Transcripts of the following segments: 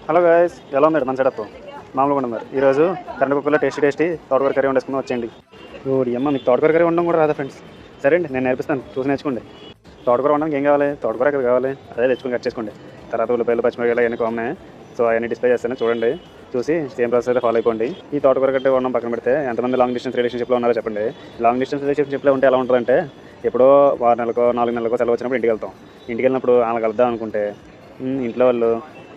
Hello guys, ఎలా ఉన్నారు? మన సెటప్ మామూలుగా ఉన్నారు. ఈరోజు కరెంట్ కుక్కర్లో టేస్టీ తోటకూర కర్రీ వండేసుకుందాం వచ్చేయండి. ఓడి అమ్మ, మీకు తోటకూర కర్రీ వండడం కూడా రాదా ఫ్రెండ్స్? సరే అండి, నేను నేర్పిస్తాను, చూసి నేర్చుకోండి. తోటకూర వండడానికి ఏం కావాలి? తోటకూర కావాలి, అదే తెచ్చుకొని కట్ చేసుకోండి. తర్వాత ఉల్లిపాయలు, పచ్చిమిరపకాయలు అవన్నీ కామనే. సో అవన్నీ డిస్ప్లే చేస్తాను, చూడండి. చూసి సేమ్ ప్రాసెస్ అయితే ఫాలో అయిపోండి. ఈ తోటకూర కట్టే వండడం పక్కన పెడితే ఎంతమంది లాంగ్ డిస్టెన్స్ రిలేషన్షిప్లో ఉన్నారో చెప్పండి. లాంగ్ డిస్టెన్స్ రిలేషన్షిప్లో ఉంటే ఎలా ఉంటుందంటే, ఎప్పుడో 6 నెలలకో 4 నెలలకో సెలవు వచ్చినప్పుడు ఇంటికి వెళ్తాం. ఇంటికి వెళ్ళినప్పుడు వాళ్ళకి వెళ్దాం అనుకుంటే ఇంట్లో వాళ్ళు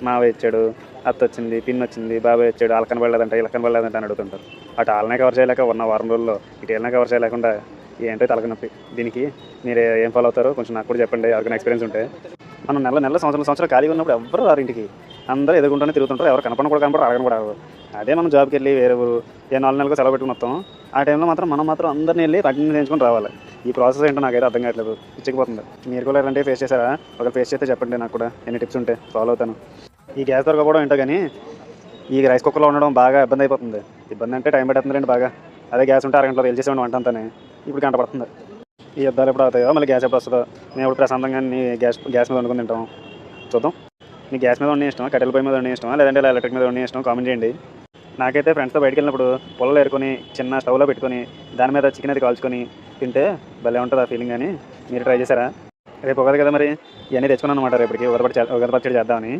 మావయ్య వచ్చాడు, అత్త వచ్చింది, పిన్ వచ్చింది, బాబాయ్ వచ్చాడు, వాళ్ళ కనబడలేదంట, ఇలా కనబడలేదంట అని అడుగుతుంటారు. అటు వాళ్ళనే కవర్ చేయలేక ఉన్న వారం రోజుల్లో ఇటు వెళ్ళినా కవర్ చేయలేకుండా ఏంటో తలకనొప్పి. దీనికి మీరు ఏం ఫాలో అవుతారో కొంచెం నాకు కూడా చెప్పండి, ఎవరికైనా ఎక్స్పీరియన్స్ ఉంటే. మనం నెల సంవత్సరాలు ఖాళీగా ఉన్నప్పుడు ఎవరు రారు ఇంటికి. అందరూ ఎదుగుంటూనే తిరుగుతుంటారు, ఎవరు కనపడడం కూడా కనపడరు, అడగడం కూడా అవ్వదు. అదే మనం జాబ్కి వెళ్ళి వేరే ఊరు 4 నెలలకు సెలవు పెట్టుకుని వస్తాం. ఆ టైంలో మాత్రం మనం అందరినీ వెళ్ళి కంటిన్యూ చేయించుకొని రావాలి. ఈ ప్రాసెస్ ఏంటో నాకైతే అర్థం కావట్లేదు, పిచ్చిపోతుంది. మీరు కూడా ఇలాంటివి ఫేస్ చేశారా? ఒక ఫేస్ చేస్తే చెప్పండి, నాకు కూడా ఎన్ని టిప్స్ ఉంటే ఫాలో అవుతాను. ఈ గ్యాస్ దొరకపోవడం ఏంటో కానీ ఈ రైస్ కుక్కర్లో ఉండడం బాగా ఇబ్బంది అయిపోతుంది. ఇబ్బంది అంటే టైం పడుతుందండి బాగా. అదే గ్యాస్ ఉంటే అరగంటలో వెళ్ళేసేవాడి వంట అంతానే. ఇప్పుడు గంట పడుతుంది. ఈ యుద్ధాలు ఎప్పుడు అవుతాయో, మళ్ళీ గ్యాస్ ఎప్పుడు వస్తుందో. మేము ఎప్పుడు ప్రశాంతంగా గ్యాస్ మీద వండుకొని తింటాం. చూద్దాం. మీ గ్యాస్ మీద వండే ఇష్టమా, కట్టెల పొయ్యి మీద వండే ఇష్టమా, లేదంటే ఇలా ఎలక్ట్రిక్ మీద వండే ఇష్టమా? కామెంట్ చేయండి. నాకైతే ఫ్రెండ్స్తో బయటికి వెళ్ళినప్పుడు పొలలో ఏరుకొని చిన్న స్టవ్లో పెట్టుకొని దాని మీద చికెన్ అది కాల్చుకొని తింటే భలే ఉంటుంది ఆ ఫీలింగ్. అని మీరు ట్రై చేశారా? రేపు ఉగాది కదా, మరి ఇవన్నీ తెచ్చుకున్నాను అనమాట. రేపటికి ఉగాది పచ్చడి చేద్దామని.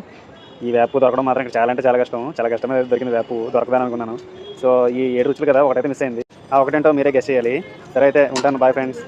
ఈ వేపు దొరకడం మాత్రం ఇక్కడ చాలా అంటే చాలా కష్టం. చాలా కష్టమే దొరికింది వేపు, దొరకదని అనుకున్నాను. సో ఈ 7 రుచులు కదా, ఒకటైతే మిస్ అయింది. ఆ ఒకటేంటో మీరే గెస్ చేయాలి. సరే అయితే ఉంటాను, బాయ్ ఫ్రెండ్స్.